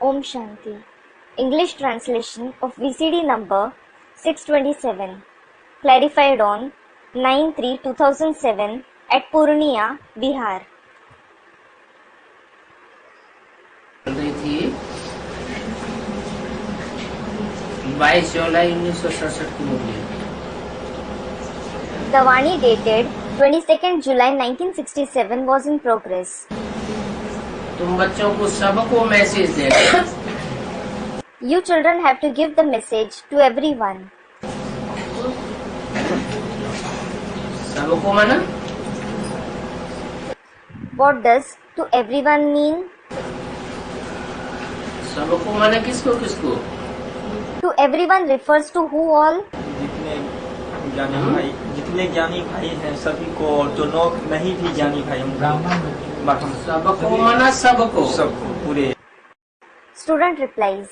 Om Shanti. English translation of VCD number 627, clarified on 9/3/2007 at Purnia, Bihar. चल रही थी 22 जुलाई 1967 की मुरली। The Vani dated 22nd July 1967 was in progress. तुम बच्चों को सबको मैसेज देना। You children have to give the message to everyone. सबको माना? What does to everyone mean? सबको माने किसको किसको? To everyone refers to who all? जितने ज्ञानी भाई हैं सभी को, और जो लोग नहीं भी ज्ञानी भाई सबको माना, सबको सबको पूरे। Student replies,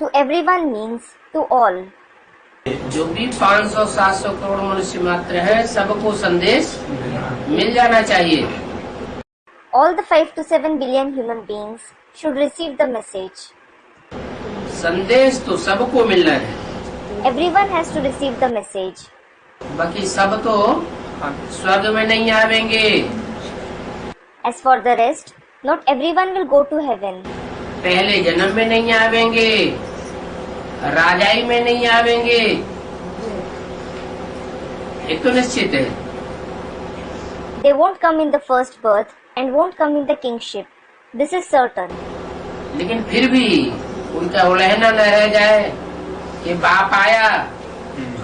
to everyone means to all. जो भी 500-700 करोड़ मनुष्य मात्र है, सबको संदेश मिल जाना चाहिए। All the 5 to 7 billion human beings should receive the message. संदेश तो सबको मिलना है। Everyone has to receive the message. बाकी सब तो स्वर्ग में नहीं आवेंगे। As for the rest, not everyone will go to heaven. पहले जन्म में नहीं आवेंगे, राजाई में नहीं आवेंगे, एक तो निश्चित है। They won't come in the first birth and won't come in the kingship. This is certain. लेकिन फिर भी उनका उलहना न रह जाए कि बाप आया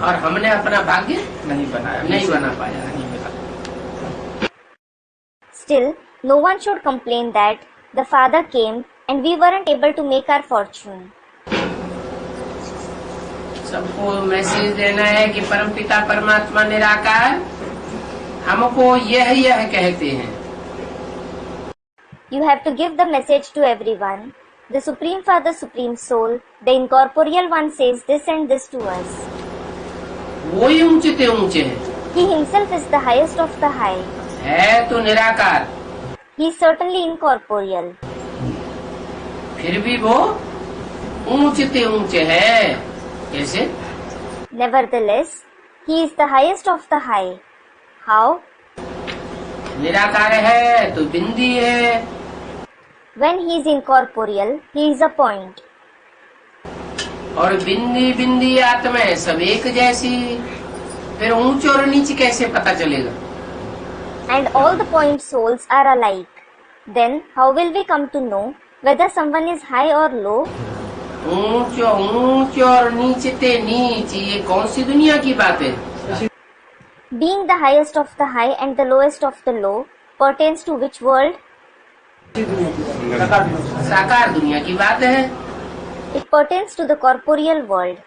और हमने अपना भाग्य नहीं बना पाया। Still, no one should complain that the Father came and we weren't able to make our fortune. सबको मैसेज देना है कि परमपिता परमात्मा निराकार हमको यह कहते हैं। You have to give the message to everyone. The Supreme Father, Supreme Soul, the Incorporeal One says this and this to us. वो ही ऊंचे ते ऊंचे हैं। He himself is the highest of the high. है तो निराकार। He is certainly incorporeal. फिर भी वो ऊंचे ते ऊंचे है। कैसे? Nevertheless, he is the highest of the high. How? निराकार है तो बिंदी है। When he is incorporeal, he is a point. और बिंदी बिंदी आत्मा है सब एक जैसी, फिर ऊंचे और नीचे कैसे पता चलेगा? And all the point souls are alike. Then how will we come to know whether someone is high or low? ऊंचे और नीचे ते नीचे, ये कौन सी दुनिया की बात है? Being the highest of the high and the lowest of the low pertains to which world? साकार दुनिया की बात है। It pertains to the corporeal world.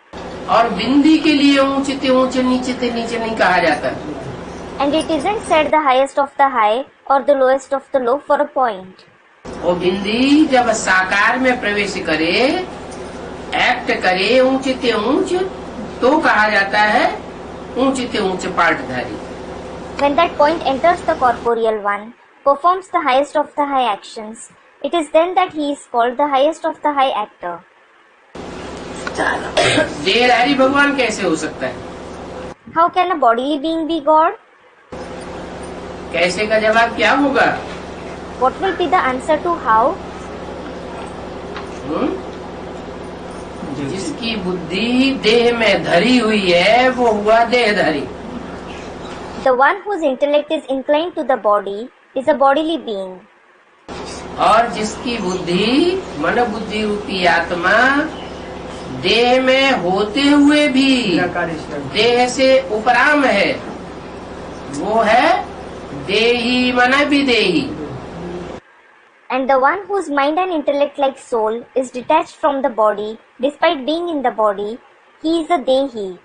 और बिंदी के लिए ऊंचे ते ऊंचे नीचे ते नीचे नहीं कहा जाता। And it isn't said the highest of the high or the lowest of the low for a point. वो बिंदी जब साकार में प्रवेश करे, एक्ट करे ऊंचे ते ऊंचे, तो कहा जाता है ऊंचे ते ऊंचे पार्टधारी। When that point enters the corporeal one, performs the highest of the high actions, it is then that he is called the highest of the high actor. देहधारी भगवान कैसे हो सकता है? How can a bodily being be God? कैसे का जवाब क्या होगा? What will be the answer to how? जिसकी बुद्धि देह में धरी हुई है वो हुआ देहधारी। The one whose intellect is inclined to the body is a bodily being. और जिसकी बुद्धि मन बुद्धि रूपी आत्मा देह में होते हुए भी देह से उपराम है, वो है देही मन विदेही। And the one whose mind and intellect like soul is detached from the body despite being in the body, he is a dehi,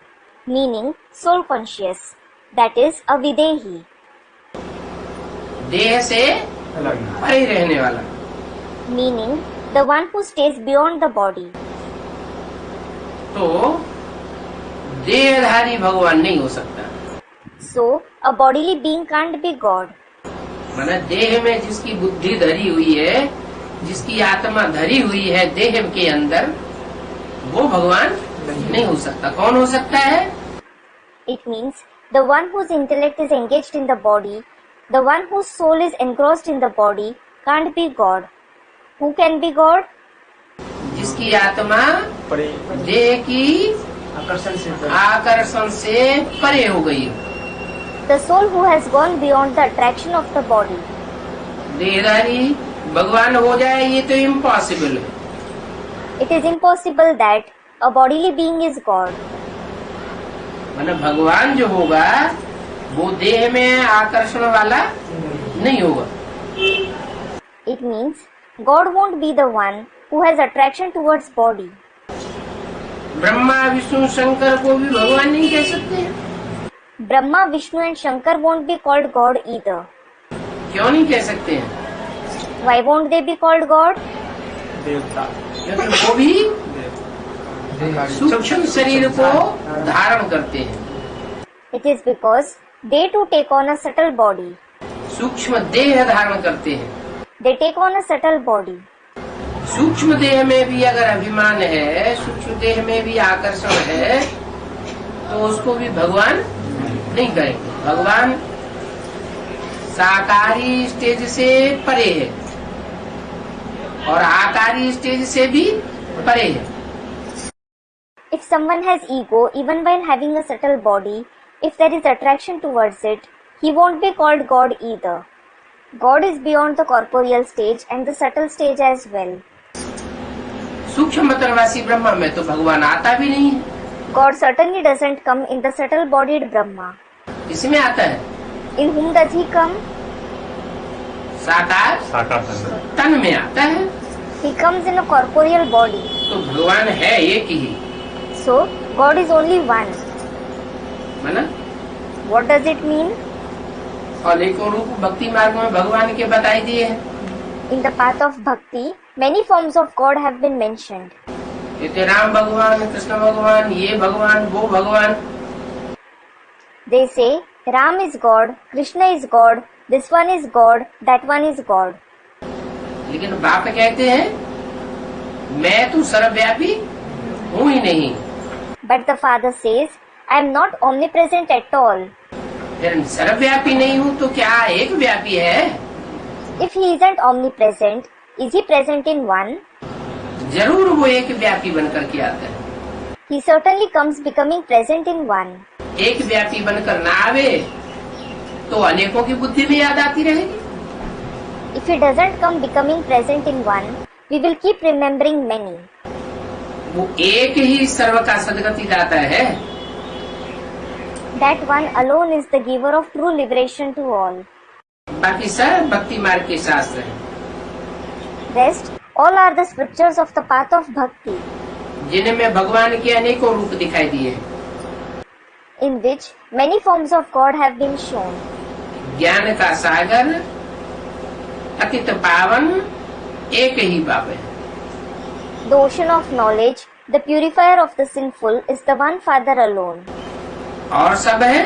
meaning soul conscious, that is a videhi. देह से परे रहने वाला, meaning the one who stays beyond the body. तो देहधारी भगवान नहीं हो सकता। So a bodily being can't be God. माना देह में जिसकी बुद्धि धरी हुई है जिसकी आत्मा धरी हुई है देह के अंदर, वो भगवान नहीं हो सकता। कौन हो सकता है? It means the one whose intellect is engaged in the body, the one whose soul is engrossed in the body, can't be God. Who can be God? जिसकी आत्मा परे देह की आकर्षण से परे हो गई। The soul who has gone beyond the attraction of the body. देहधारी भगवान हो जाए ये तो इम्पॉसिबल है। It is impossible that a bodily being is God. मतलब भगवान जो होगा वो देह में आकर्षण वाला नहीं होगा। It means God won't be the one who has attraction towards body. Brahma Vishnu Shankar को भी भगवान नहीं कह सकते। Brahma, Vishnu and Shankar won't be called God either. क्यों नहीं कह सकते हैं? Why won't they be called God? देवता क्योंकि वो भी सूक्ष्म शरीर को धारण करते हैं। It is because they too take on a subtle body. सूक्ष्म देह धारण करते हैं। They take on a subtle body. सूक्ष्म देह में भी अगर अभिमान है, सूक्ष्म देह में भी आकर्षण है, तो उसको भी भगवान नहीं करेंगे। भगवान साकारी स्टेज से परे है और आकारी स्टेज से भी परे है। If someone has ego, even while having a subtle body, if there is attraction towards it, he won't be called God either. God is beyond the corporeal stage and the subtle stage as well. सूक्ष्म मतनवासी ब्रह्मा में तो भगवान आता भी नहीं है। God certainly doesn't come in the subtle-bodied Brahma. इसमें आता है In whom does he come? साकार तन में आता है। He comes in a corporeal body. तो भगवान है एक ही, So, God is only one. माना। What does it mean? और अनेकों रूप भक्ति मार्ग में भगवान के बताई दिए हैं। In the path of bhakti, many forms of God have been mentioned. ये राम भगवान, कृष्ण भगवान, ये भगवान, वो भगवान। They say, Ram is God, Krishna is God, this one is God, that one is God. लेकिन बाप कहते हैं मैं तो सर्वव्यापी हूँ ही नहीं। But the father says, I am not omnipresent at all. फिर सर्वव्यापी नहीं हूँ तो क्या एक व्यापी है? If he isn't omnipresent, is he present in one? जरूर वो एक व्यापी बनकर के आता है। He certainly comes becoming present in one. एक व्यापी बनकर ना आवे तो अनेकों की बुद्धि में याद आती रहेगी। If he doesn't come becoming present in one, we will keep remembering many. वो एक ही सर्व का सदगति दाता है। That one alone is the giver of true liberation to all. बाकी सब भक्ति मार्ग के शास्त्र हैं, Rest, all are the scriptures of the path of bhakti, जिनमें भगवान के अनेकों रूप दिखाई दिए हैं। in which many forms of God have been shown. ज्ञान का सागर अतित पावन एक ही बाप है। The ocean of knowledge, the purifier of the sinful, is the one Father alone. और सब है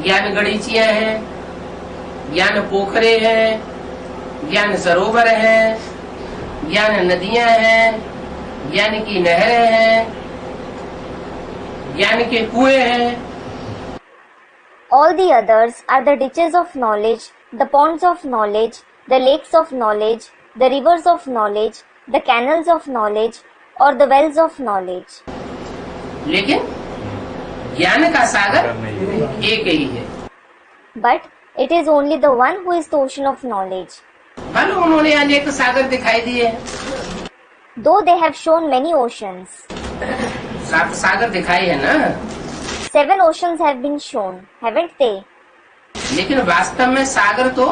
ज्ञान गणिचियां हैं, ज्ञान पोखरे हैं, ज्ञान सरोवर है, ज्ञान नदियां हैं, ज्ञान की नहरें हैं, ज्ञान के कुएं हैं। All the others are the ditches of knowledge, the ponds of knowledge, the lakes of knowledge, the rivers of knowledge, the canals of knowledge, or the wells of knowledge. लेकिन ज्ञान का सागर एक ही है। But it is only the one who is the ocean of knowledge. भले उन्होंने अनेक सागर दिखाई दिए हैं, Though they have shown many oceans, 7 सागर दिखाई है ना, 7 oceans have been shown, haven't they? लेकिन वास्तव में सागर तो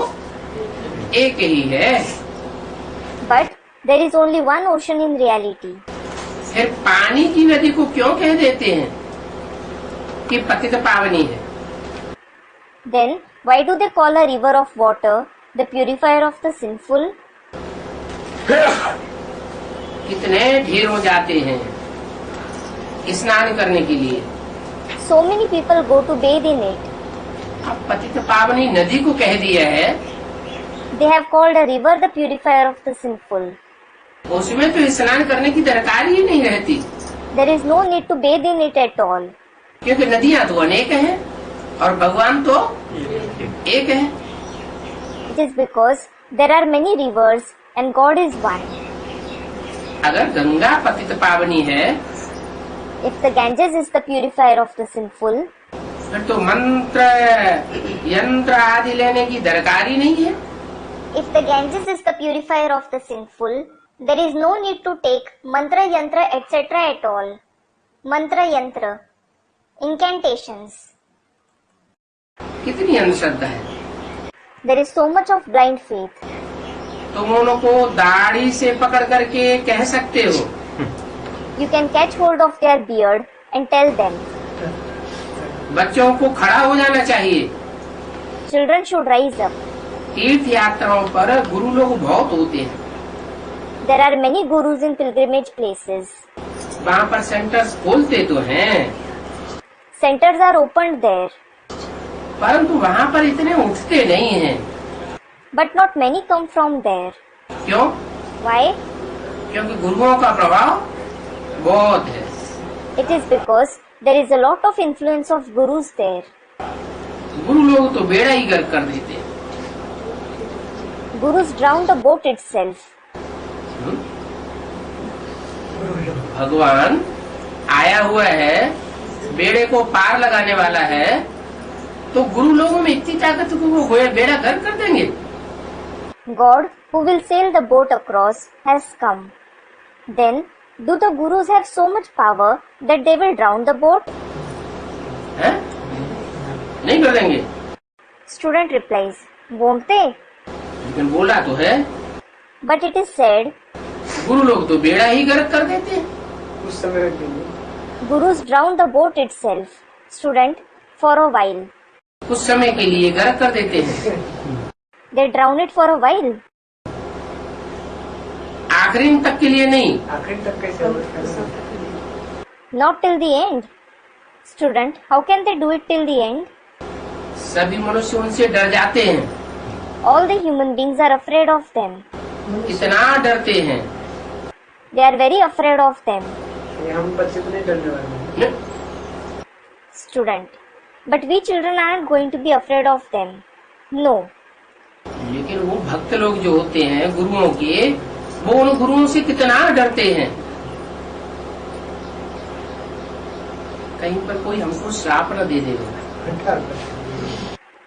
एक ही है। But there is only one ocean in reality. फिर पानी की नदी को क्यों कह देते हैं कि पतित पावनी है? Then why do they call a river of water the purifier of the sinful? कितने ढेर हो जाते हैं स्नान करने के लिए। So many people go to bathe in it. अब पतित पावनी नदी को कह दिया है They have called a river the purifier of the sinful. उसमें तो स्नान करने की दरकार ही नहीं रहती, There is no need to bathe in it at all, क्योंकि नदियां तो अनेक हैं और भगवान तो एक है। it is because there are many rivers and God is one. अगर गंगा पतित पावनी है If the Ganges is the purifier of the sinful, फिर तो मंत्र यंत्र आदि लेने की दरकार ही नहीं है। if the Ganges is the purifier of the sinful, there is no need to take mantra, yantra, etc. at all. Mantra, yantra, incantations. कितनी अंधश्रद्धा है। There is so much of blind faith. तुम उनको दाढ़ी से पकड़ करके कह सकते हो, You can catch hold of their beard and tell them. बच्चों को खड़ा हो जाना चाहिए। Children should rise up. तीर्थ यात्राओं पर गुरु लोग बहुत होते हैं, There are many gurus in pilgrimage places. वहाँ पर सेंटर्स खोलते तो हैं, Centers are opened there, परंतु वहाँ पर इतने उठते नहीं हैं। but not many come from there. क्यों? Why? क्योंकि गुरुओं का प्रभाव बहुत है। It is because there is a lot of influence of gurus there. गुरु लोग तो बेड़ा ही गर्क कर देते हैं। Gurus drown the boat itself. भगवान आया हुआ है, बेड़े को पार लगाने वाला है, तो गुरु लोगों में इतनी ताकत को वो बेड़ा गर्क कर देंगे। God, who will sail the boat across, has come. Then, do the gurus have so much power that they will drown the boat? हैं? नहीं कर देंगे। Student replies, won't they? लेकिन बोला तो है, But it is said, गुरु लोग तो बेड़ा ही गर्क कर देते हैं। उस समय रख देंगे। gurus drown the boat itself. Student, for a while. कुछ समय के लिए गर्क कर देते हैं, They drown it for a while. आखिरी तक के लिए नहीं। आखिर तक कैसे होगा? Not till the end. Student, how can they do it till the end? सभी मनुष्य उनसे डर जाते हैं, All the human beings are afraid of them. इतना डरते हैं। They are very afraid of them. ये हम बच्चे तो नहीं डरने वाले हैं। Student, but we children aren't going to be afraid of them. No. लेकिन वो भक्त लोग जो होते हैं गुरुओं के, वो उन गुरुओं से कितना डरते हैं। कहीं पर कोई हमको श्राप न दे देगा।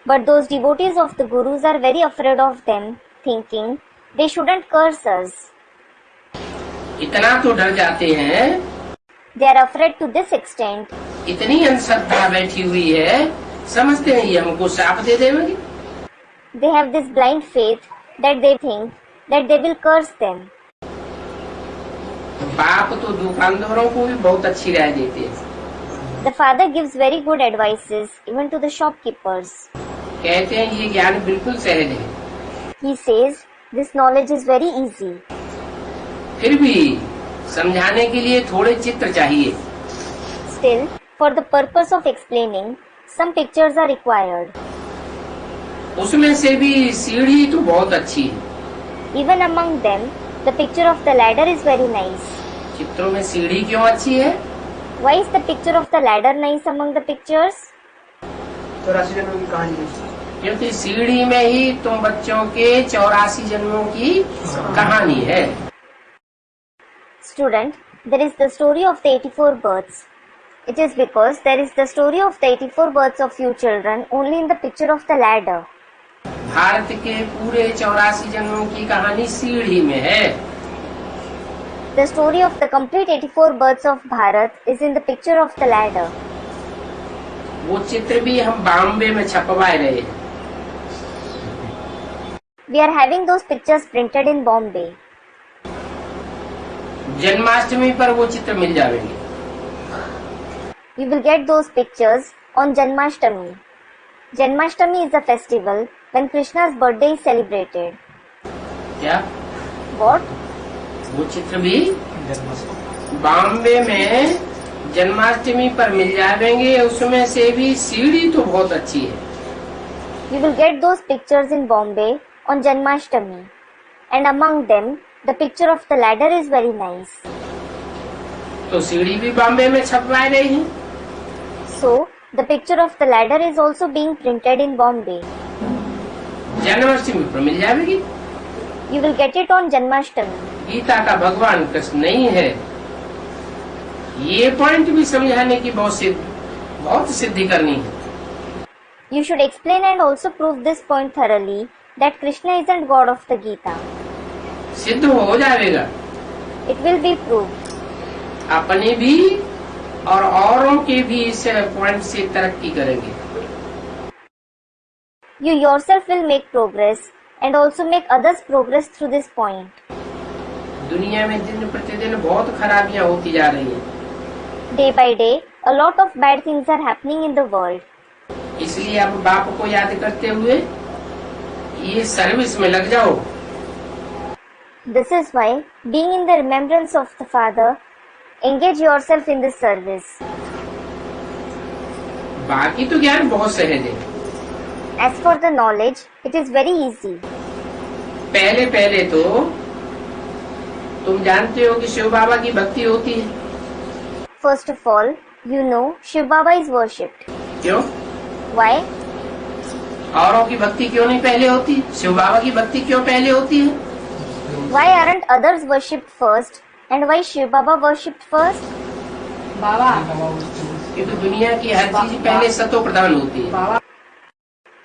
But those devotees of the gurus are very afraid of them, thinking they shouldn't curse us. इतना तो डर जाते हैं, They are afraid to this extent. इतनी अंधश्रद्धा बैठी हुई है, समझते हैं ये हमको श्राप दे देंगे। They have this blind faith that they think that they will curse them. बाप तो दुकानदारों को भी बहुत अच्छी राय देते हैं, The father gives very good advices even to the shopkeepers. कहते हैं ये ज्ञान बिल्कुल सहज है। He says this knowledge is very easy. फिर भी समझाने के लिए थोड़े चित्र चाहिए। Still, for the purpose of explaining, some pictures are required. उसमें से भी सीढ़ी तो बहुत अच्छी है। Even among them, the picture of the ladder is very nice. चित्रों में सीढ़ी क्यों अच्छी है? Why is the picture of the ladder nice among the pictures? 84 जन्मों की कहानी है। क्योंकि सीढ़ी में ही तुम बच्चों के 84 जन्मों की कहानी है। Student, there is the story of the 84 births. It is because there is the story of the 84 births of you children only in the picture of the ladder. Bharat के पूरे 84 जन्मों की कहानी सीढ़ी में है। The story of the complete 84 births of Bharat is in the picture of the ladder. वो चित्र भी हम बॉम्बे में छपवाए रहे हैं। We are having those pictures printed in Bombay. Janmashtami पर वो चित्र मिल जाएंगे। You will get those pictures on Janmashtami. Janmashtami is a festival when Krishna's birthday is celebrated. क्या? What? वो चित्र भी बॉम्बे में जन्माष्टमी पर मिल जाएंगे। उसमें से भी सीढ़ी तो बहुत अच्छी है। You will get those pictures in Bombay on Janmashtami, and among them the picture of the ladder is very nice. तो सीढ़ी भी बॉम्बे में छपवाई रही है। So the picture of the ladder is also being printed in Bombay. Janmashtami पर मिल जाएगी। You will get it on Janmashtami. Gita का भगवान कृष्ण नहीं है, ये पॉइंट भी समझाने की बहुत सिद्धि करनी है। You should explain and also prove this point thoroughly that Krishna isn't God of the Gita. सिद्ध हो जाएगा। It will be proved. अपने भी और औरों के भी इस पॉइंट से तरक्की करेंगे। You yourself will make progress and also make others progress through this point. दुनिया में दिन प्रतिदिन बहुत खराबियां होती जा रही हैं। Day by day, a lot of bad things are happening in the world. इसलिए अब बाप को याद करते हुए ये सर्विस में लग जाओ। This is why, being in the remembrance of the Father, engage yourself in this service. बाकी तो ज्ञान बहुत सहज है। As for the knowledge, it is very easy. पहले तो तुम जानते हो कि शिव बाबा की भक्ति होती है। First of all, you know Shiv Baba is worshipped. क्यों? Why? औरों की भक्ति क्यों नहीं पहले होती? शिव बाबा की भक्ति क्यों पहले होती है? Why aren't others worshipped first? And why Shiv Baba worshipped first? बाबा क्योंकि दुनिया की हर चीज पहले सतो प्रधान होती है। बाबा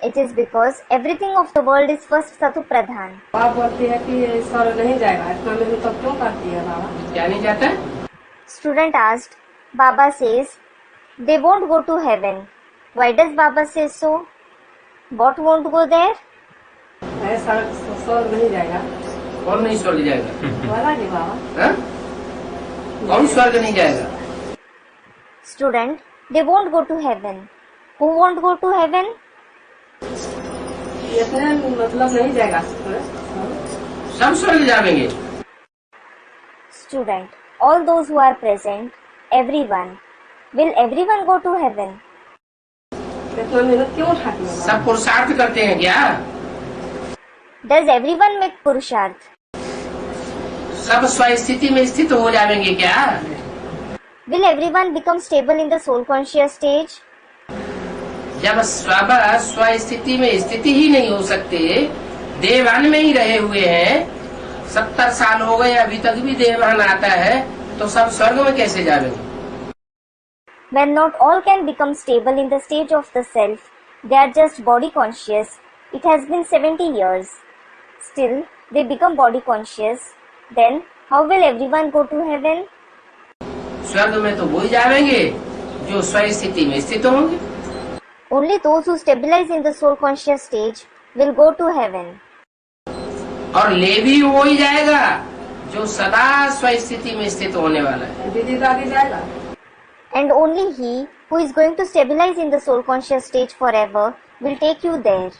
It is because everything of the world is first Satu Pradhan. बाबा बोलती है कि स्वर्ग नहीं जाएगा, इतना मेहनत तो क्यों करती है बाबा? क्या नहीं जाता? Student asked, Baba says, they won't go to heaven. Why does Baba say so? What won't go there? स्वर्ग नहीं जाएगा। कौन नहीं स्वर्ग जाएगा? बोला जी बाबा। हाँ? कौन स्वर्ग नहीं जाएगा? Student, they won't go to heaven. Who won't go to heaven? इतने मतलब नहीं जाएगा। सब स्वर्ग जाएंगे। Student, all those who are present, everyone. Will everyone go to heaven? इतना मेहनत क्यों उठाती है? सब पुरुषार्थ करते हैं क्या? Does everyone make Purusharth? सब स्वस्थिति में स्थित हो जाएंगे क्या? Will everyone become stable in the soul conscious stage? जब स्वस्थिति में स्थिति ही नहीं हो सकते, देवान में ही रहे हुए हैं, 70 साल हो गए अभी तक भी देवान आता है, तो सब स्वर्ग में कैसे जाएंगे? When not all can become stable in the stage of the self, they are just body conscious. It has been 70 years. Still, they become body conscious. Then, how will everyone go to heaven? स्वर्ग में तो वही जाएंगे जो स्वस्थिति में स्थित होंगे। Only those who stabilize in the soul conscious stage will go to heaven. और ले भी वही जाएगा जो सदा स्वस्थिति में स्थित होने वाला है। दीदी दादी जाएगा। And only he who is going to stabilize in the soul conscious stage forever will take you there.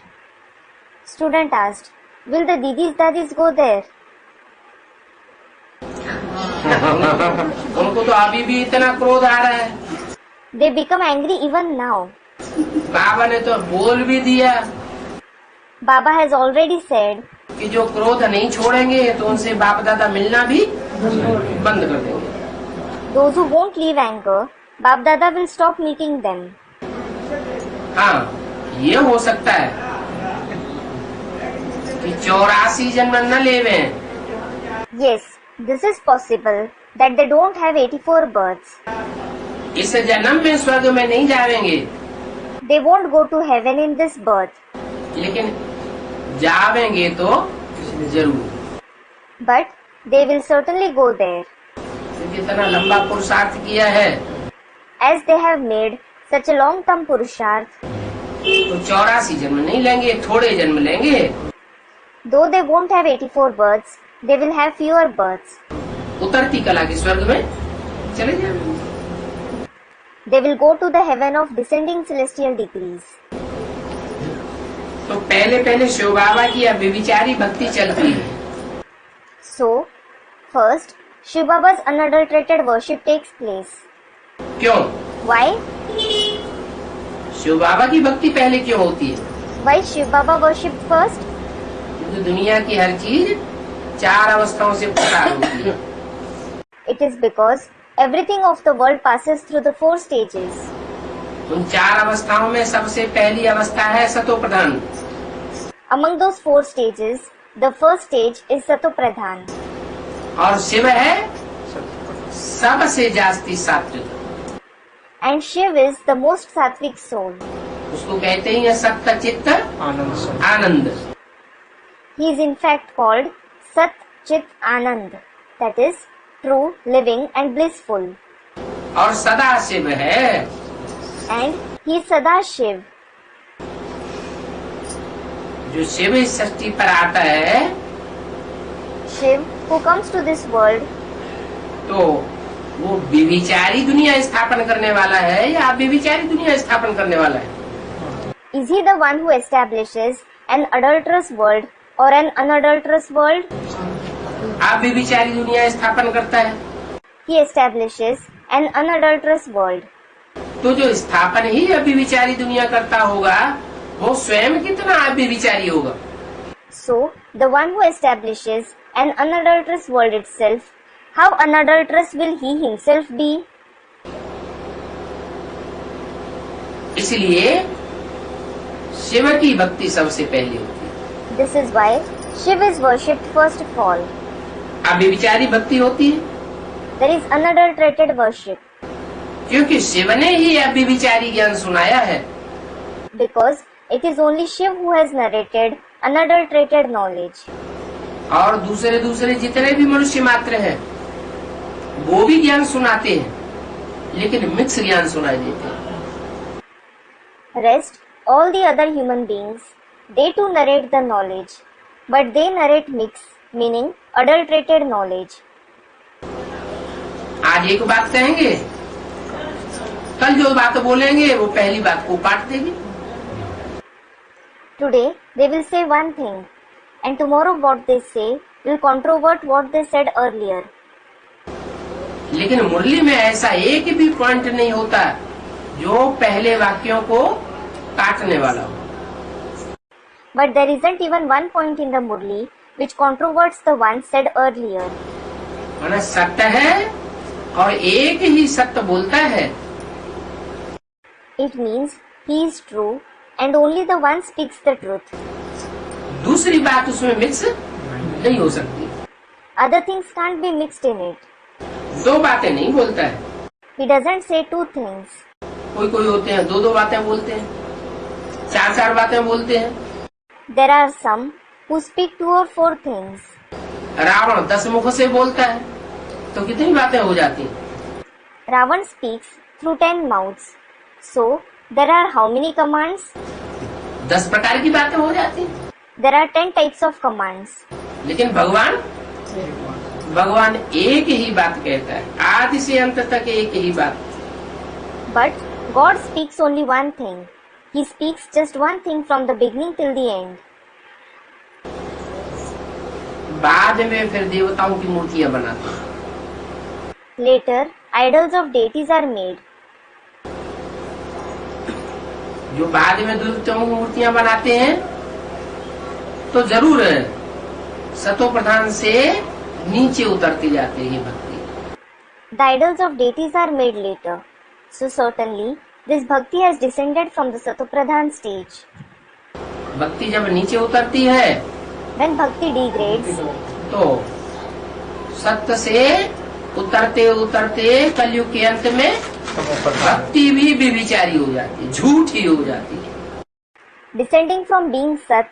Student asked, will the Didis Dadis go there? उनको तो अभी भी इतना क्रोध आ रहा है। They become angry even now. बाबा ने तो बोल भी दिया Baba has already said कि जो क्रोध नहीं छोड़ेंगे तो उनसे बाप दादा मिलना भी बंद कर देंगे। those who won't leave anger, Bab Dada will stop meeting them. हाँ, ये हो सकता है कि 84 जन्म न लेवे। Yes, this is possible that they don't have 84 births. इस जन्म में स्वर्ग में नहीं जाएंगे, They won't go to heaven in this birth. लेकिन जावेंगे तो जरूर। But they will certainly go there. क्योंकि इतना लंबा पुरुषार्थ किया है As they have made such a long term Purusharth, तो 84 जन्म नहीं लेंगे, थोड़े जन्म लेंगे। though they won't have 84 births, they will have fewer births. उतरती कला के स्वर्ग में चले जाएंगे। They will go to the heaven of descending celestial degrees. तो पहले शिव बाबा की अव्यभिचारी भक्ति चलती है। So, first, Shiv Baba's unadulterated worship takes place. क्यों? Why? शिव बाबा की भक्ति पहले क्यों होती है? Why Shiv Baba worshipped first? क्योंकि दुनिया की हर चीज 4 अवस्थाओं से प्रकार होती है। It is because everything of the world passes through the 4 stages. उन 4 अवस्थाओं में सबसे पहली अवस्था है सतो प्रधान। Among those 4 stages, the first stage is Satopradhan. और शिव है सबसे जास्ती सात्विक, And Shiv is the most sattvic soul. उसको कहते हैं सत्य चित्त आनंद। He is in fact called Sat Chit Anand, that is true, living and blissful. और सदा शिव है, And he is Sada Shiv. जो शिव इस सृष्टि पर आता है Shiv who comes to this world, तो वो व्यभिचारी दुनिया स्थापन करने वाला है या व्यभिचारी दुनिया स्थापन करने वाला है? is he the one who establishes an adulterous world or an unadulterous world? आप व्यभिचारी दुनिया स्थापन करता है, He establishes an unadulterous world. तो जो स्थापन ही व्यभिचारी दुनिया करता होगा वो स्वयं कितना व्यभिचारी होगा? So, the one who establishes an unadulterous world itself, how unadulterous will he himself be? इसलिए शिव की भक्ति सबसे पहली होती है। This is why Shiv is worshipped first of all. व्यभिचारी भक्ति होती है There is unadulterated worship क्योंकि शिव ने ही व्यभिचारी ज्ञान सुनाया है। because it is only Shiv who has narrated unadulterated knowledge. और दूसरे जितने भी मनुष्य मात्र हैं वो भी ज्ञान सुनाते हैं, लेकिन मिक्स ज्ञान सुनाई देते हैं। Rest, all the other human beings, they too narrate the knowledge, but they narrate mix, meaning adulterated knowledge. आज एक बात कहेंगे, कल जो बात बोलेंगे वो पहली बात को काट देगी। Today they will say one thing, and tomorrow what they say will controvert what they said earlier. लेकिन मुरली में ऐसा एक भी पॉइंट नहीं होता जो पहले वाक्यों को काटने वाला हो। But there isn't even one point in the Murli which controverts the one said earlier. माना सत्य है और एक ही सत्य बोलता है। It means he is true and only the one speaks the truth. दूसरी बात उसमें मिक्स नहीं हो सकती। Other things can't be mixed in it. दो बातें नहीं बोलता है। He doesn't say two things. कोई होते हैं दो बातें बोलते हैं, चार बातें बोलते हैं। There are some who speak 2 or 4 things. Ravan 10 मुख से बोलता है तो कितनी बातें हो जाती हैं? Ravan speaks through 10 mouths. So, there are how many commands? 10 प्रकार की बातें हो जाती हैं। There are 10 types of commands. लेकिन भगवान एक ही बात कहता है, आदि से अंत तक एक ही बात। But God speaks only one thing. He speaks just one thing from the beginning till the end. बाद में फिर देवताओं की मूर्तियां बनाते हैं। Later, idols of deities are made. जो बाद में देवताओं की मूर्तियां बनाते हैं तो जरूर है सतो प्रधान से नीचे उतरती जाती है भक्ति। The idols of deities are made later. So certainly, this bhakti has descended from the Satopradhan stage. भक्ति जब नीचे उतरती है When bhakti degrades, तो सत्य से उतरते उतरते कलयुग के अंत में भक्ति भी व्यभिचारी हो जाती है, झूठी हो जाती है। descending from being Sat,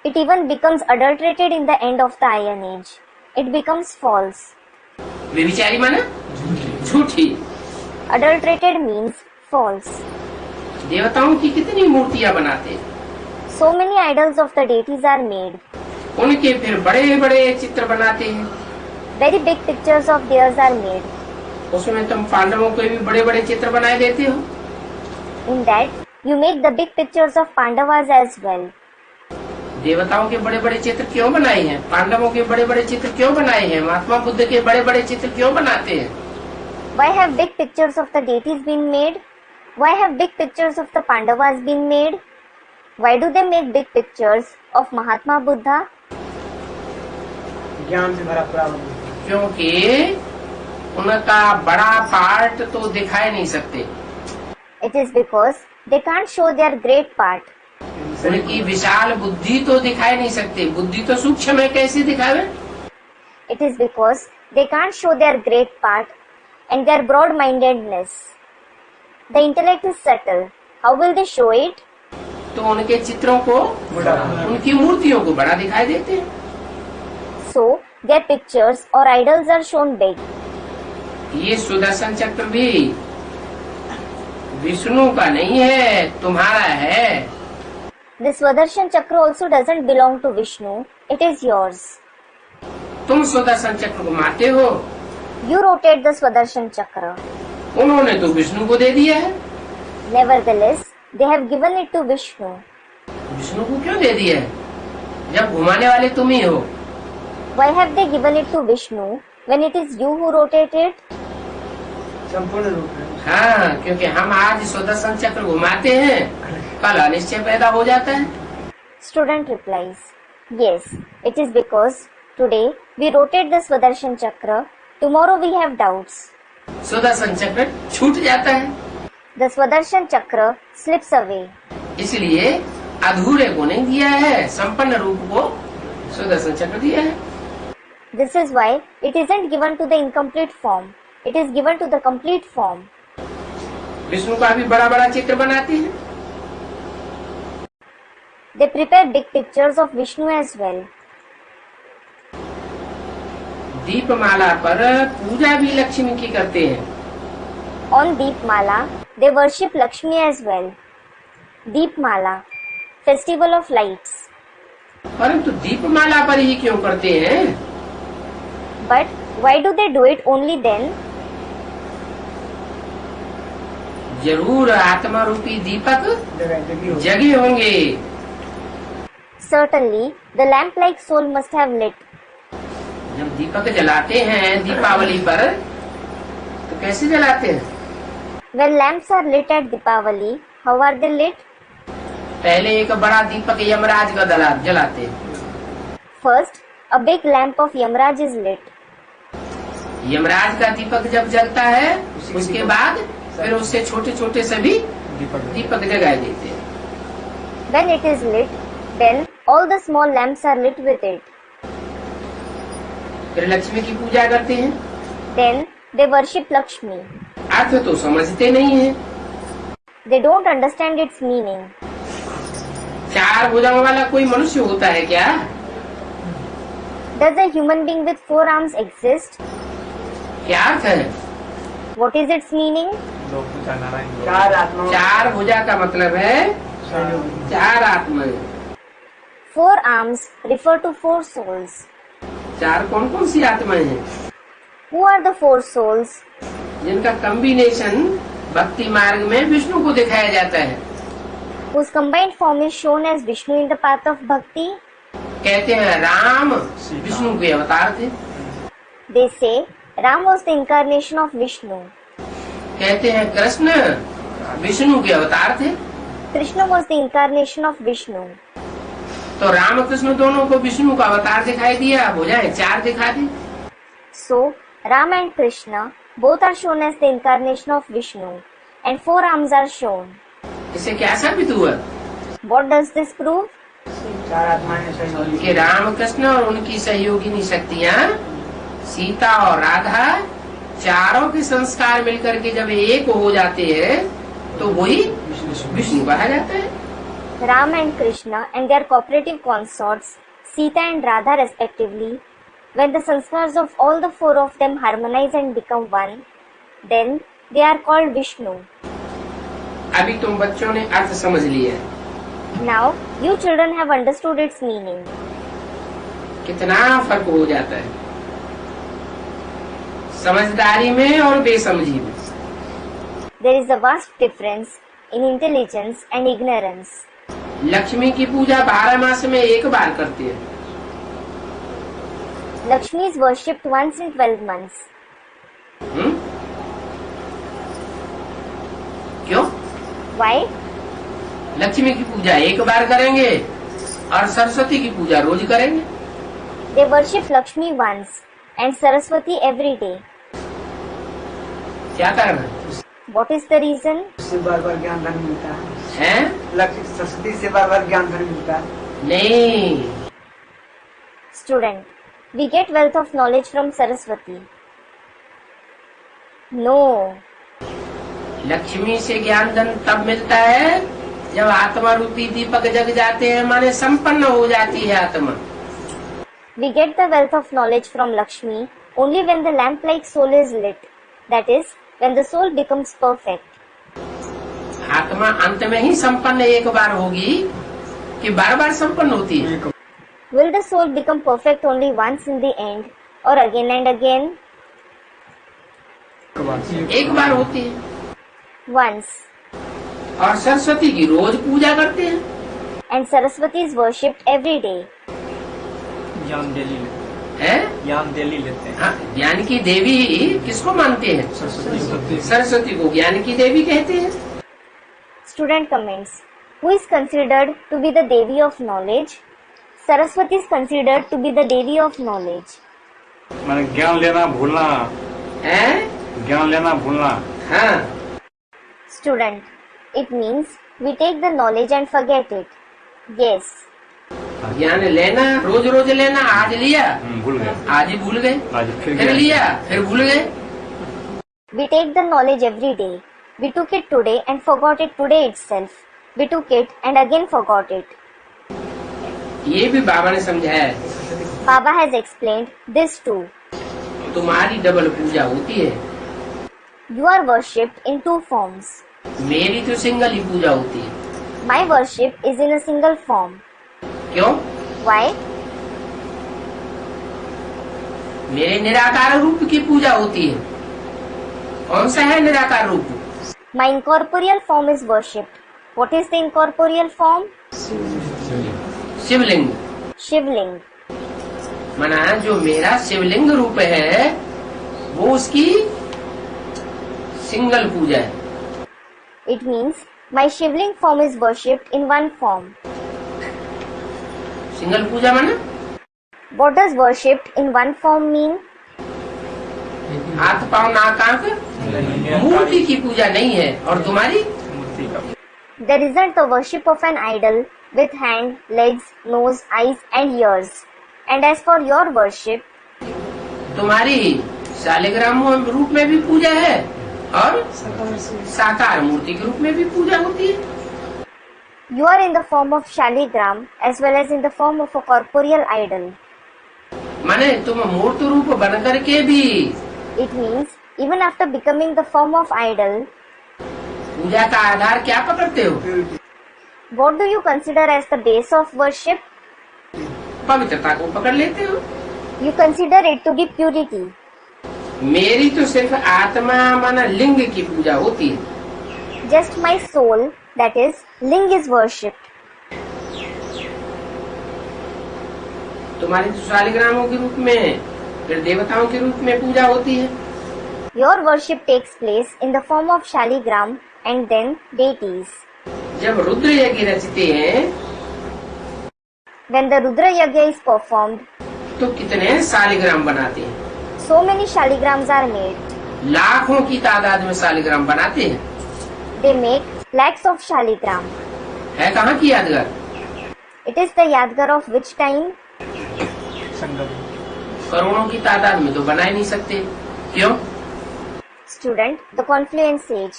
it even becomes adulterated in the end of the Iron Age. It becomes false. व्यभिचारी माने झूठी। Adulterated means false. देवताओं की कितनी मूर्तियां बनाते हैं, So many idols of the deities are made. उनके फिर बड़े बड़े चित्र बनाते हैं। Very big pictures of theirs are made. उसमें तुम पांडवों के भी बड़े बड़े चित्र बनाए देते हो। In that, you make the big pictures of Pandavas as well. देवताओं के बड़े बड़े चित्र क्यों बनाए हैं, पांडवों के बड़े बड़े चित्र क्यों बनाए हैं, महात्मा बुद्ध के बड़े बड़े चित्र क्यों बनाते हैं? Why have big pictures of the deities been made? Why have big pictures of the Pandavas been made? Why do they make big pictures of Mahatma Buddha? ज्ञान से भरा पूरा बुद्धि। क्योंकि उनका बड़ा पार्ट तो दिखाई नहीं सकते। It is because they can't show their great part. उनकी विशाल बुद्धि तो दिखाई नहीं सकते। बुद्धि तो सूक्ष्म है, कैसे दिखावे? It is because they can't show their great part and their broad-mindedness. The intellect is subtle. How will they show it? तो उनके चित्रों को, उनकी मूर्तियों को बड़ा दिखाई देते हैं। So, their pictures or idols are shown big. ये सुदर्शन चक्र भी विष्णु का नहीं है, तुम्हारा है। This Swaдаrshan Chakra also doesn't belong to Vishnu. It is yours. तुम सुदर्शन चक्र को मारते हो, You rotate the Swaдаrshan Chakra. उन्होंने तो विष्णु को दे दिया है। Nevertheless, they have given it to Vishnu. Vishnu को क्यों दे दिया है, जब घुमाने वाले तुम ही हो? Why have they given it to Vishnu when it is you who rotate it? संपूर्ण रूप में। हाँ, क्योंकि हम आज सुदर्शन चक्र घुमाते हैं, कल अनिश्चय पैदा हो जाता है। Student replies, yes, it is because today we rotate the Swaдаrshan Chakra, tomorrow we have doubts. Sudarshan चक्र छूट जाता है, The Swadarshan Chakra slips away. इसलिए अधूरे को नहीं दिया है, संपन्न रूप को सुदर्शन चक्र दिया है। This is why it isn't given to the incomplete form. It is given to the complete form. Vishnu का भी बड़ा बड़ा चित्र बनाते हैं। They prepare big pictures of Vishnu as well. दीपमाला पर पूजा भी लक्ष्मी की करते हैं। On Deepmala, they worship Lakshmi as well. Deepmala, festival of lights. परंतु दीपमाला पर ही क्यों करते हैं? But why do they do it only then? जरूर आत्मा रूपी दीपक जगी हो। जगे होंगे। Certainly, the lamp-like soul must have lit. जब दीपक जलाते हैं दीपावली पर, तो कैसे जलाते हैं? When lamps are lit at Deepavali, how are they lit? पहले एक बड़ा दीपक यमराज का जलाते हैं। First, a big lamp of Yamraj is lit. Yamraj का दीपक जब जलता है, उसके बाद फिर उससे छोटे छोटे सभी दीपक जगाए देते हैं। When it is lit, then all the small lamps are lit with it. फिर लक्ष्मी की पूजा करते हैं। Then they worship Lakshmi. अर्थ तो समझते नहीं है। They don't understand its meaning. चार भुजाओं वाला कोई मनुष्य होता है क्या? Does a human being with 4 arms exist? क्या अर्थ है? What is its meaning? चार आत्माओं चार भुजा का मतलब है सहयोग। चार आत्माएं। 4 arms refer to 4 souls. चार कौन कौन सी आत्माएं हैं? Who are the 4 souls? जिनका कॉम्बिनेशन भक्ति मार्ग में विष्णु को दिखाया जाता है। Whose combined form is shown as Vishnu in the path of bhakti? कहते हैं राम विष्णु के अवतार थे। They say Ram was the incarnation of Vishnu. कहते हैं कृष्ण विष्णु के अवतार थे। Krishna was the incarnation of Vishnu. तो राम कृष्ण दोनों को विष्णु का अवतार दिखाई दिया, भुजाएं चार दिखा दी। So, Ram and Krishna both are shown as the incarnation of Vishnu and 4 arms are shown. इससे क्या साबित हुआ? What does this prove? चार आत्माएं सहयोगी। कि राम कृष्ण और उनकी सहयोगिनी शक्तियाँ सीता और राधा चारों के संस्कार मिलकर के जब एक हो जाते हैं तो वही विष्णु कहा जाता है। Ram and Krishna and their cooperative consorts, Sita and Radha respectively, when the sanskars of all the 4 of them harmonize and become one, then they are called Vishnu. अभी तुम बच्चों ने अर्थ समझ लिया है। Now, you children have understood its meaning. कितना फर्क हो जाता है समझदारी में और बेसमझी में। There is a vast difference in intelligence and ignorance. Lakshmi की पूजा 12 मास में एक बार करते हैं। Lakshmi is worshipped once in 12 months. क्यों? Why? लक्ष्मी की पूजा एक बार करेंगे और सरस्वती की पूजा रोज करेंगे। They worship Lakshmi once and Saraswati every day. क्या कारण? What is the reason? उससे बार बार ज्ञान धन मिलता है। हैं? लक्ष्मी सरस्वती से बार बार ज्ञान धन मिलता है। नहीं, Student, we get wealth of knowledge from Saraswati. No. Lakshmi से ज्ञान धन तब मिलता है जब आत्मा रूपी दीपक जग जाते हैं, माने संपन्न हो जाती है आत्मा। We get the wealth of knowledge from Lakshmi only when the lamp-like soul is lit. That is, when the soul becomes perfect. आत्मा अंत में ही संपन्न एक बार होगी कि बार बार संपन्न होती है? Will the soul become perfect only once in the end or again and again? एक बार होती है। Once. और सरस्वती की रोज पूजा करते हैं। And Saraswati is worshipped every day. ज्ञान डेली लेते है? हैं। ज्ञान डेली लेते हैं। हाँ, ज्ञान की देवी किसको मानते हैं? सरस्वती। सरस्वती को ज्ञान की देवी कहते हैं। Student comments. Who is considered to be the Devi of knowledge? Saraswati is considered to be the Devi of knowledge. मैंने ज्ञान लेना भूलना, है? ज्ञान लेना भूलना। हाँ, Student. It means we take the knowledge and forget it. Yes. ज्ञान लेना, रोज रोज लेना, आज लिया, भूल गए, आज ही भूल गए, आज फिर लिया, फिर भूल गए। We take the knowledge every day. We took it today and forgot it today itself. We took it and again forgot it. ये भी बाबा ने समझाया है। Baba has explained this too. तुम्हारी डबल पूजा होती है, You are worshipped in two forms. मेरी तो सिंगल ही पूजा होती है। My worship is in a single form. क्यों? Why? मेरे निराकार रूप की पूजा होती है। कौन सा है निराकार रूप? My incorporeal form is worshipped. What is the incorporeal form? Shivling. Shivling. मना जो मेरा शिवलिंग रूप है वो उसकी सिंगल पूजा है। It means my Shivling form is worshipped in one form. Single पूजा माना What does worshipped in one form mean? हाथ पाँव नाक आंख मूर्ति की पूजा नहीं है। और तुम्हारी? मूर्ति का। There isn't the worship of an idol with hand, legs, nose, eyes and ears. And as for your worship, तुम्हारी शालिग्राम रूप में भी पूजा है और साकार मूर्ति के रूप में भी पूजा होती है। you are in the form of Shaligram as well as in the form of a corporeal idol. माने तुम मूर्त रूप बन करके भी It means even after becoming the form of idol, पूजा का आधार क्या पकड़ते हो? what do you consider as the base of worship? पवित्रता को पकड़ लेते हो। You consider it to be purity. मेरी तो सिर्फ आत्मा माना लिंग की पूजा होती है। Just my soul, that is, Ling is worshipped. तुम्हारी तो शालिग्रामों के रूप में, फिर देवताओं के रूप में पूजा होती है। Your worship takes place in the form of Shaligram and then deities. जब रुद्र यज्ञ रचते हैं When the Rudra Yagya is performed, तो कितने शालिग्राम बनाते हैं? so many Shaligrams are made. लाखों की तादाद में शालिग्राम बनाते हैं। They make lakhs of Shaligram. है कहाँ की यादगार? It is the Yadgar of which time? संगम। करोड़ों की तादाद में तो बना ही नहीं सकते। क्यों? Student, the confluent sage.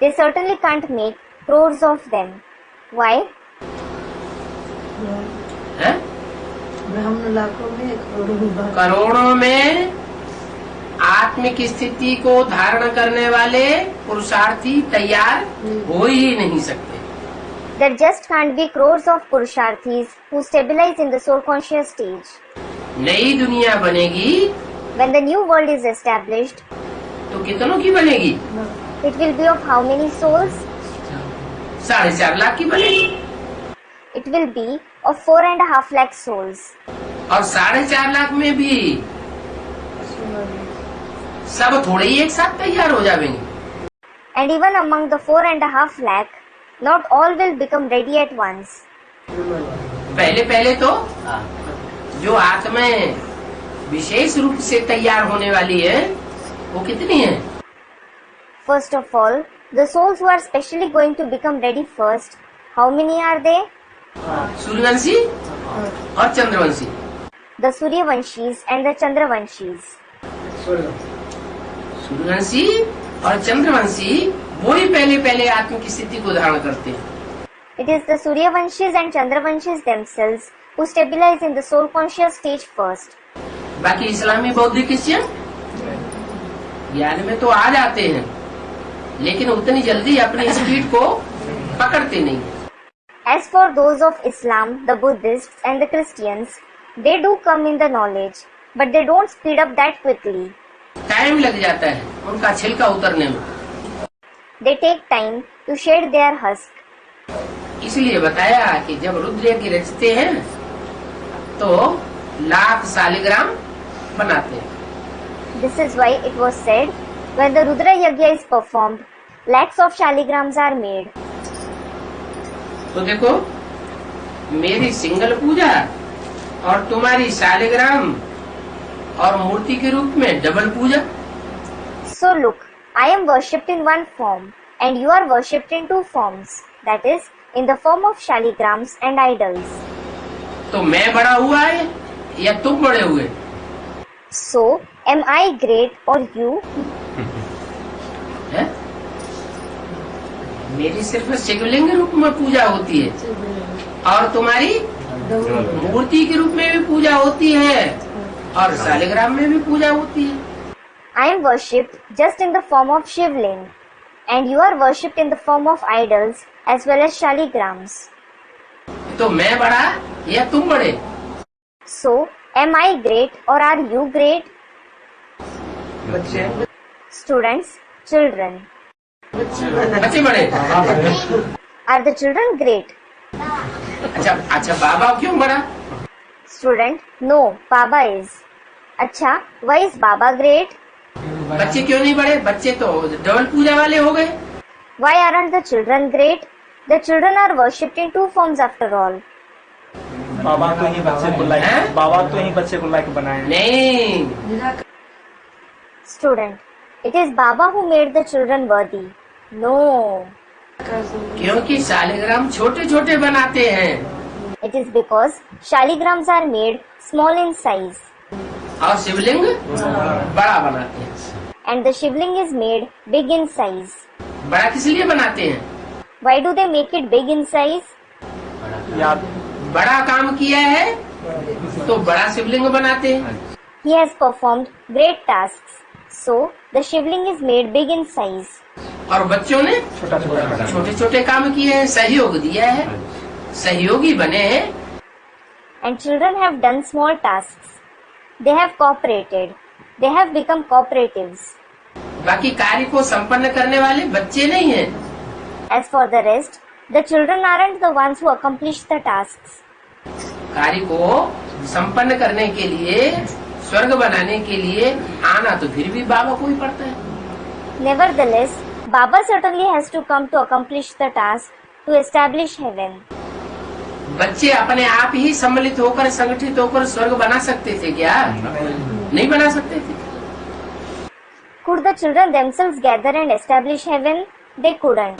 They certainly can't make crores of them. Why? है? करोड़ों में आत्मिक स्थिति को धारण करने वाले पुरुषार्थी तैयार हो ही नहीं सकते। There just can't be crores of Purusharthis who stabilize in the soul conscious stage. नई दुनिया बनेगी When the new world is established, तो कितनों की बनेगी? it will be of how many souls? 4.5 lakh की बनेगी। It will be of 4.5 lakh souls. और 4.5 लाख में भी सब थोड़े ही एक साथ तैयार हो जाएंगे। And even among the 4.5 lakh, not all will become ready at once. पहले पहले तो जो आत्माएं विशेष रूप से तैयार होने वाली है वो कितनी है? First of all, the souls who are specially going to become ready first, how many are they? Suryavanshi और Chandravanshi. The Suryavanshis and the Chandravanshis. Suryavanshi और चंद्रवंशी वो ही पहले आत्म की स्थिति को धारण करते हैं। It is the Suryavanshis and Chandravanshis themselves who stabilize in the soul conscious stage first. बाकी इस्लामी बौद्ध क्रिश्चियन ज्ञान में तो आ जाते हैं, लेकिन उतनी जल्दी अपनी स्पीड को पकड़ते नहीं। As for those of Islam, the Buddhists and the Christians, they do come in the knowledge, but they don't speed up that quickly. Time लग जाता है उनका छिलका उतरने में। They take time to shed their husk. इसलिए बताया कि जब रुद्र यज्ञ रचते हैं तो लाख शालिग्राम बनाते हैं। This is why it was said, when the Rudra Yajna is performed, lakhs of shaligrams are made. तो देखो, मेरी सिंगल पूजा और तुम्हारी शालिग्राम और मूर्ति के रूप में डबल पूजा। So look, I am worshipped in one form and you are worshipped in two forms, that is, in the form of shaligrams and idols. तो मैं बड़ा हुआ है या तुम बड़े हुए? So, am I great or you? है? मेरी सिर्फ शिवलिंग रूप में पूजा होती है और तुम्हारी मूर्ति के रूप में भी पूजा होती है और शालिग्राम में भी पूजा होती है। I am worshipped just in the form of Shivling, and you are worshipped in the form of idols as well as shaligrams. तो मैं बड़ा या तुम बड़े? So, am I great or are you great? बच्चे Students, children. बच्चे बड़े? Are the children great? अच्छा बाबा क्यों बड़ा? Student, no, Baba is. अच्छा, why is Baba great? बच्चे क्यों नहीं बड़े? बच्चे तो डबल पूजा वाले हो गए। Why aren't the children great? The children are worshipped in two forms after all. बाबा तो ही बच्चे को लायक, हैं? बाबा तो ही बच्चे को लायक बनाए। नहीं, Student, it is Baba who made the children worthy. No, क्योंकि शालिग्राम छोटे छोटे बनाते हैं it is because shaligrams are made small in size और शिवलिंग बड़ा बनाते हैं। and the shivling is made big in size. बड़ा किस लिए बनाते हैं? Why do they make it big in size? याद बड़ा काम किया है तो बड़ा शिवलिंग बनाते हैं। He has performed great tasks, so the shivling is made big in size. और बच्चों ने छोटा छोटा छोटे छोटे काम किए हैं, सहयोग दिया है, सहयोगी बने हैं। And children have done small tasks. They have cooperated. They have become cooperatives. बाकी कार्य को संपन्न करने वाले बच्चे नहीं हैं। As for the rest, the children aren't the ones who accomplish the tasks. कार्य को संपन्न करने के लिए, स्वर्ग बनाने के लिए आना तो फिर भी बाबा को ही पड़ता है। Nevertheless, Baba certainly has to come to accomplish the task to establish heaven. बच्चे अपने आप ही सम्मिलित होकर, संगठित होकर स्वर्ग बना सकते थे क्या? नहीं बना सकते थे। Could the children themselves gather and establish heaven? They couldn't.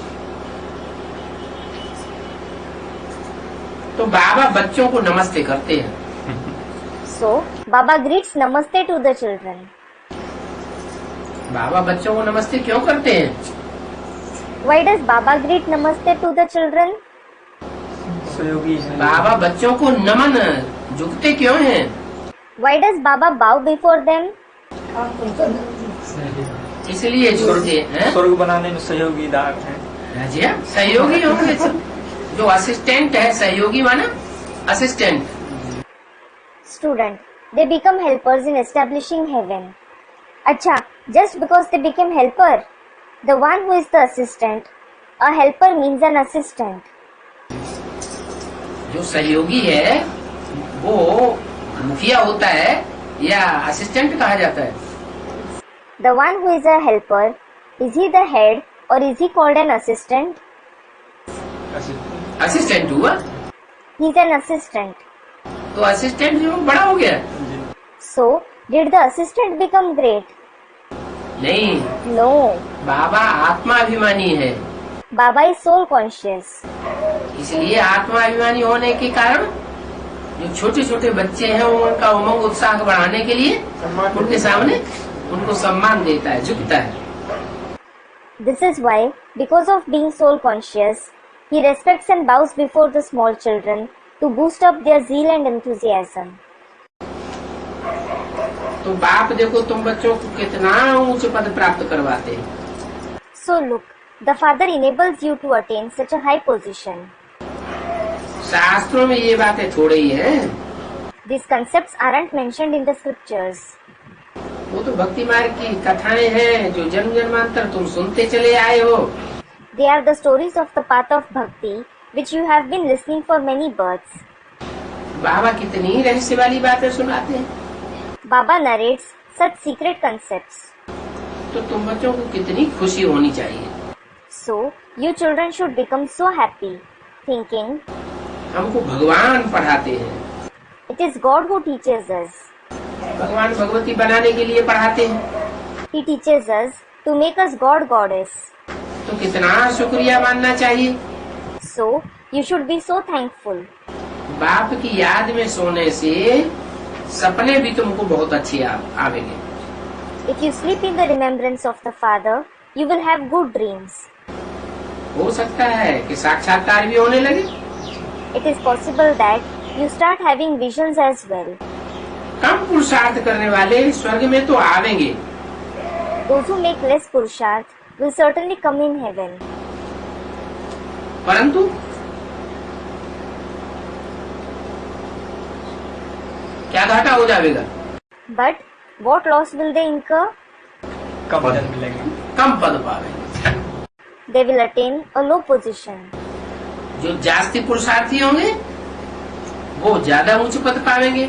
तो बाबा बच्चों को नमस्ते करते हैं। So, Baba greets Namaste to the children. बाबा बच्चों को नमस्ते क्यों करते हैं? Why does Baba greet Namaste to the children? सहयोगी है। बाबा बच्चों को नमन झुकते क्यों हैं? Why does Baba bow before them? इसलिए झुकते हैं। स्वर्ग बनाने में सहयोगीदार है। जी हाँ, सहयोगी होंगे सब। जो असिस्टेंट है, सहयोगी माना assistant. Student, they become helpers in establishing heaven. Acha, just because they became helper, the one who is the assistant, a helper means an assistant. जो सहयोगी है वो मुखिया होता है या असिस्टेंट कहा जाता है? The one who is a helper, is he the head or is he called an assistant? Assistant हुआ। He is an assistant. तो असिस्टेंट जो बड़ा हो गया? So, did the assistant become great? नहीं, No. बाबा आत्माभिमानी है, Baba is soul conscious. इसलिए आत्माभिमानी होने के कारण जो छोटे छोटे बच्चे हैं उनका उमंग उत्साह बढ़ाने के लिए उनके सामने उनको सम्मान देता है, झुकता है। This is why, because of being soul conscious, he respects and bows before the small children to boost up their zeal and enthusiasm. तो बाप देखो तुम बच्चों को कितना ऊंच पद प्राप्त करवाते हैं। So look, the father enables you to attain such a high position. शास्त्रों में ये बातें थोड़ी ही है, These concepts aren't mentioned in the scriptures. वो तो भक्ति मार्ग की कथाएं हैं जो जन्म जन्मांतर तुम सुनते चले आए हो। They are the stories of the path of bhakti, which you have been listening for many births. बाबा कितनी रहस्य वाली बातें सुनाते हैं, Baba narrates such secret concepts. तो तुम बच्चों को कितनी खुशी होनी चाहिए। So, you children should become so happy, thinking, हमको भगवान पढ़ाते हैं, it is God who teaches us. भगवान भगवती बनाने के लिए पढ़ाते हैं, He teaches us to make us God goddess. तो कितना शुक्रिया मानना चाहिए। So, you should be so thankful. बाप की याद में सोने से सपने भी तुमको बहुत अच्छे आवेंगे। If you sleep in the remembrance of the Father, you will have good dreams. हो सकता है कि साक्षात्कार भी होने लगे। It is possible that you start having visions as well. कम पुरुषार्थ करने वाले स्वर्ग में तो आवेंगे, Those who make less purusharth will certainly come in heaven. परंतु क्या घाटा हो जाएगा? But what loss will they incur? कम जन्म मिलेंगे। कम पद पावेंगे। They will attain a low position. जो जास्ती पुरुषार्थी होंगे वो ज्यादा ऊंच पद पावेंगे।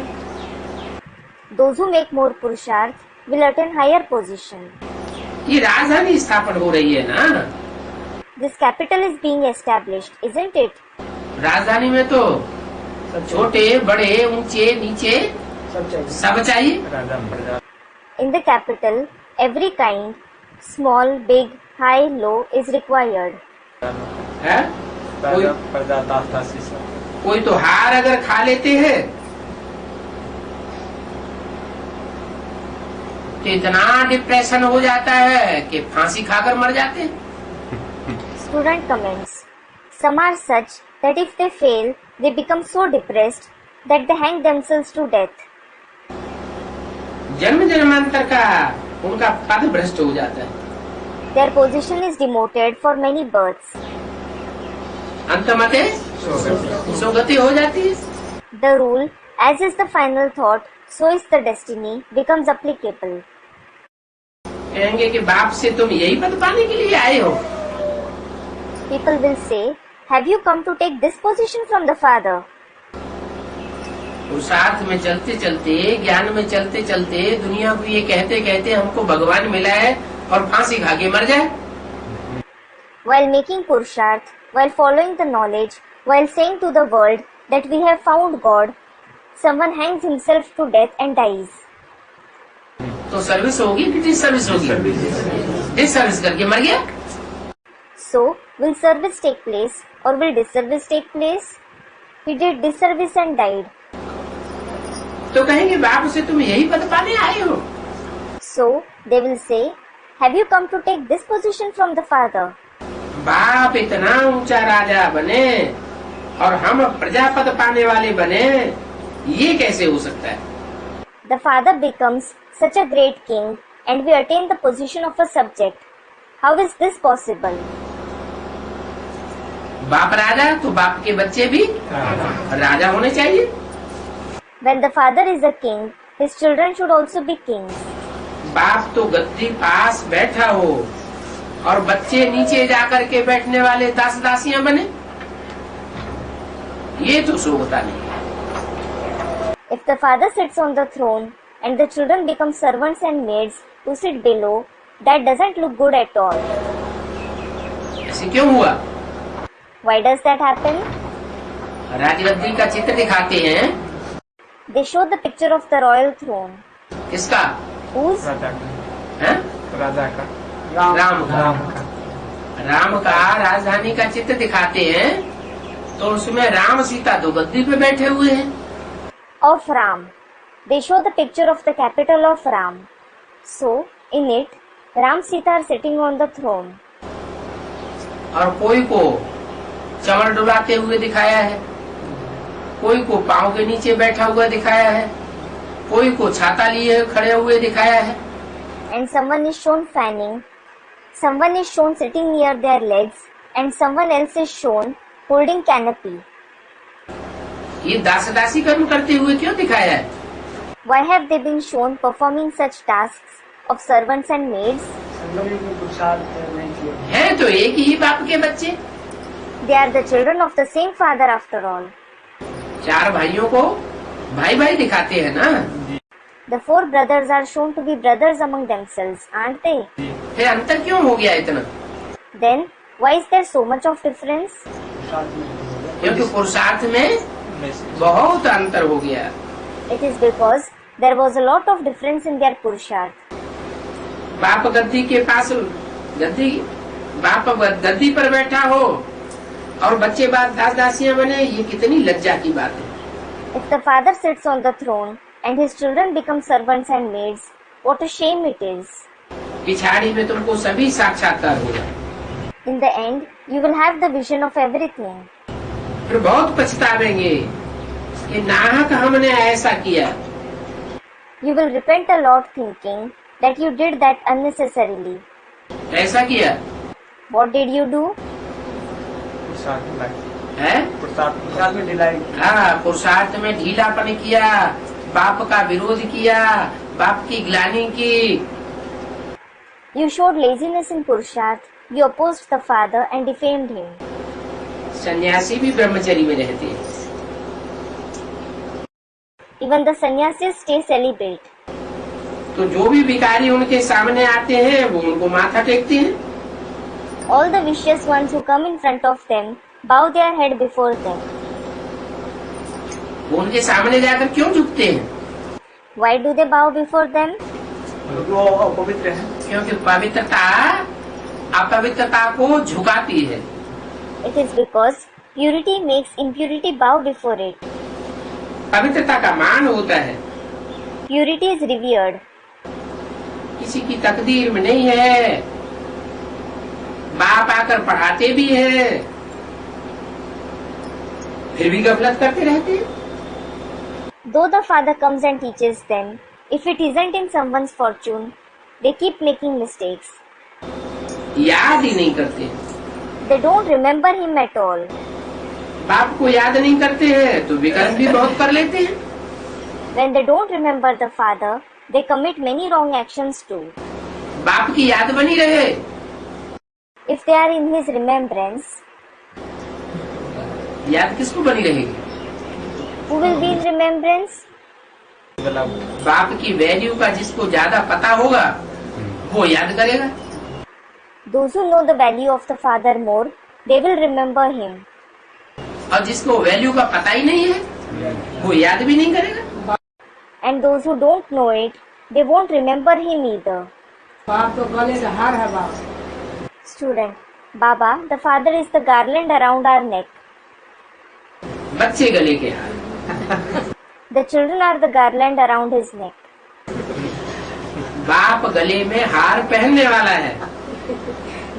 Those who make more purusharth will attain higher position. ये राजधानी स्थापन हो रही है ना, This capital is being established, isn't it? राजधानी में तो छोटे बड़े ऊंचे नीचे सब चाहिए। राजा प्रजा In the capital, every kind, small, big, high, low, is required. है? राजा प्रजा दास दासी सब। कोई तो हार अगर खा लेते हैं तो इतना डिप्रेशन हो जाता है कि फांसी खाकर मर जाते हैं। Student comments. Some are such that if they fail, they become so depressed that they hang themselves to death. जन्म जन्मांतर का उनका पद भ्रष्ट हो जाता है, Their position is demoted for many births. अंतमते सुगति हो जाती है। The rule, as is the final thought, so is the destiny, becomes applicable. कहेंगे कि बाप से तुम यही पद पाने के लिए आए हो। People will say, have you come to take this position from the Father? पुरुषार्थ में चलते चलते, ज्ञान में चलते चलते दुनिया को ये कहते कहते हमको भगवान मिला है और फांसी खा के मर जाए। While making Purusharth, while following the knowledge, while saying to the world that we have found God, someone hangs himself to death and dies. तो सर्विस होगी कि डिसर्विस होगी? डिसर्विस करके मर गया। So, will service take place or will disservice take place? He did disservice and died. तो कहेंगे बाप से तुम यही पद पाने आए हो। So, they will say, have you come to take this position from the Father? बाप इतना ऊंचा राजा बने और हम प्रजापद पाने वाले बने, ये कैसे हो सकता है? The Father becomes such a great king and we attain the position of a subject. How is this possible? बाप राजा तो बाप के बच्चे भी राजा होने चाहिए। When the Father is a king, his children should also be kings. बाप तो गद्दी पास बैठा हो और बच्चे नीचे जाकर के बैठने वाले दास दासियां बने, ये तो शोभता नहीं। If the Father sits on the throne and the children become servants and maids who sit below, that doesn't look good at all. ऐसे क्यों हुआ? Why does that happen? राजगद्दी का चित्र दिखाते हैं, They show the picture of the royal throne. किसका? Whose? राजा का हैं? राजा का राम का। राम का राम का राजधानी का चित्र दिखाते हैं तो उसमें राम सीता तो गद्दी पे बैठे हुए हैं। Of Ram. They show the picture of the capital of Ram. So, in it, Ram Sita are sitting on the throne. और कोई को चमड़ डुलाते हुए दिखाया है, कोई को पांव के नीचे बैठा हुआ दिखाया है, कोई को छाता लिए खड़े हुए दिखाया है। And someone is shown fanning. Someone is shown sitting near their legs. And someone else is shown holding canopy. ये दास दासी कर्म करते हुए क्यों दिखाया है? Why have they been shown performing such tasks of servants and maids? हैं तो एक ही बाप के बच्चे। They are the children of the same father after all. चार भाइयों को भाई भाई दिखाते हैं ना। The four brothers are shown to be brothers among themselves, aren't they? फिर अंतर क्यों हो गया इतना? Then, why is there so much of difference? क्योंकि पुरुषार्थ में बहुत अंतर हो गया। It is because there was a lot of difference in their Purusharth. बाप गद्दी के पास बाप गद्दी पर बैठा हो और बच्चे बाद दास दासियां बने, ये कितनी लज्जा की बात है। If the father sits on the throne and his children become servants and maids, what a shame it is. पिछाड़ी में तुमको सभी साक्षात्कार होगा। In the end, you will have the vision of everything. फिर बहुत पछतावेंगे कि नाहक हमने ऐसा किया। You will repent a lot thinking that you did that unnecessarily. ऐसा किया What did you do? है? पुरुषार्थ में ढिलाई हाँ, पुरुषार्थ में ढीलापन किया, बाप का विरोध किया, बाप की ग्लानि की। You showed laziness in Purusharth. You opposed the father and defamed him. सन्यासी भी ब्रह्मचर्य में रहते हैं। Even the sannyasis stay celibate. तो जो भी भिखारी उनके सामने आते हैं वो उनको माथा टेकते हैं। All the vicious ones who come in front of them bow their head before them. वो उनके सामने जाकर क्यों झुकते हैं? Why do they bow before them? वो अपवित्र है क्योंकि पवित्रता अपवित्रता को झुकाती है। It is because purity makes impurity bow before it. पवित्रता का मान होता है, Purity is revered. किसी की तकदीर में नहीं है। बाप आकर पढ़ाते भी हैं, फिर भी गफलत करते रहते हैं। Though the father comes and teaches them, if it isn't in someone's fortune, they keep making mistakes. याद ही नहीं करते। They don't remember him at all. बाप को याद नहीं करते हैं तो विकर्म भी बहुत कर लेते हैं। When they don't remember the father, they commit many wrong actions too. बाप की याद बनी रहे, If they are in his remembrance, याद किसको बनी रहेगी? who will be in remembrance? बाप की वैल्यू का जिसको ज्यादा पता होगा वो याद करेगा। Those who know the value of the father more, they will remember him. और जिसको वैल्यू का पता ही नहीं है वो याद भी नहीं करेगा। And those who don't know it, they won't remember him either. बाप तो गले का हार है बाप। Student, Baba, the father is the garland around our neck. बच्चे गले के हार, The children are the garland around his neck. बाप गले में हार पहनने वाला है।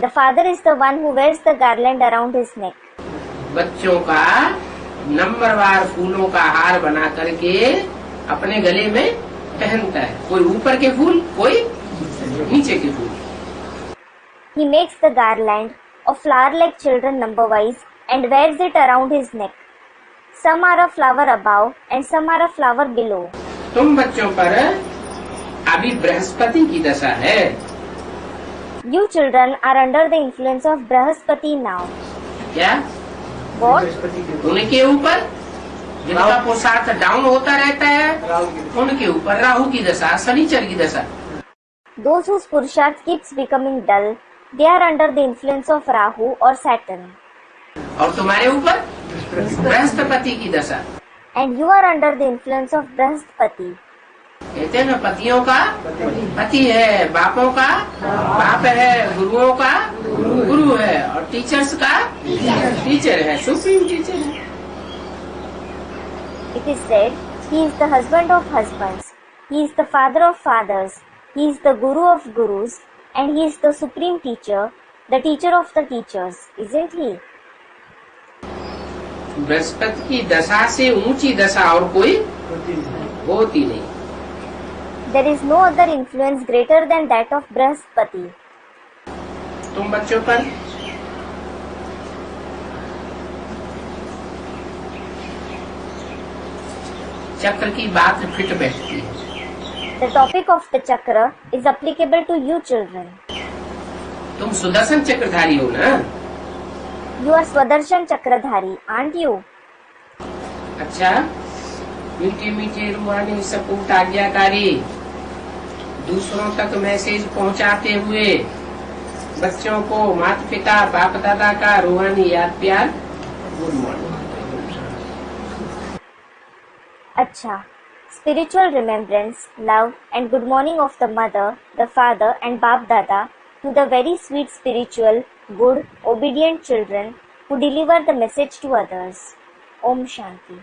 The father is the one who wears the garland around his neck. बच्चों का नंबरवार फूलों का हार बना करके अपने गले में पहनता है, कोई ऊपर के फूल, कोई नीचे के फूल। He makes the garland of flower-like children number-wise and wears it around his neck. Some are a flower above and some are a flower below. तुम बच्चों पर अभी बृहस्पति की दशा है। You children are under the influence of Brahaspati now. क्या? What? उनके ऊपर जिनका पुरुषार्थ डाउन होता रहता है उनके ऊपर राहु की दशा, शनिचर की दशा। Those whose Purusharth keeps becoming dull, they are under the influence of Rahu or Saturn. और तुम्हारे ऊपर बृहस्पति की दशा। and you are under the influence of Brahaspati. कहते हैं ना, पतियों का पति है, बापों का बाप है, गुरुओं का गुरु है, और टीचर्स का टीचर है, सुप्रीम टीचर है। It is said, he is the husband of husbands, he is the father of fathers, he is the guru of gurus, and he is the supreme teacher, the teacher of the teachers, isn't he? Brihaspati की दशा से ऊंची दशा और कोई होती नहीं। There is no other influence greater than that of Brahaspati. तुम बच्चों पर चक्र की बात फिट बैठती है। The topic of the chakra is applicable to you children. तुम सुदर्शन चक्रधारी हो ना? You are Swadarshan Chakradhari, aren't you? अच्छा, मीठे मीठे रूहानी सपूत आज्ञाकारी, दूसरों तक मैसेज पहुंचाते हुए बच्चों को माता पिता बाप दादा का रूहानी याद प्यार, good morning. Acha. Spiritual remembrance, love and good morning of the mother, the father and Bap Dada to the very sweet spiritual, good, obedient children who deliver the message to others. Om Shanti.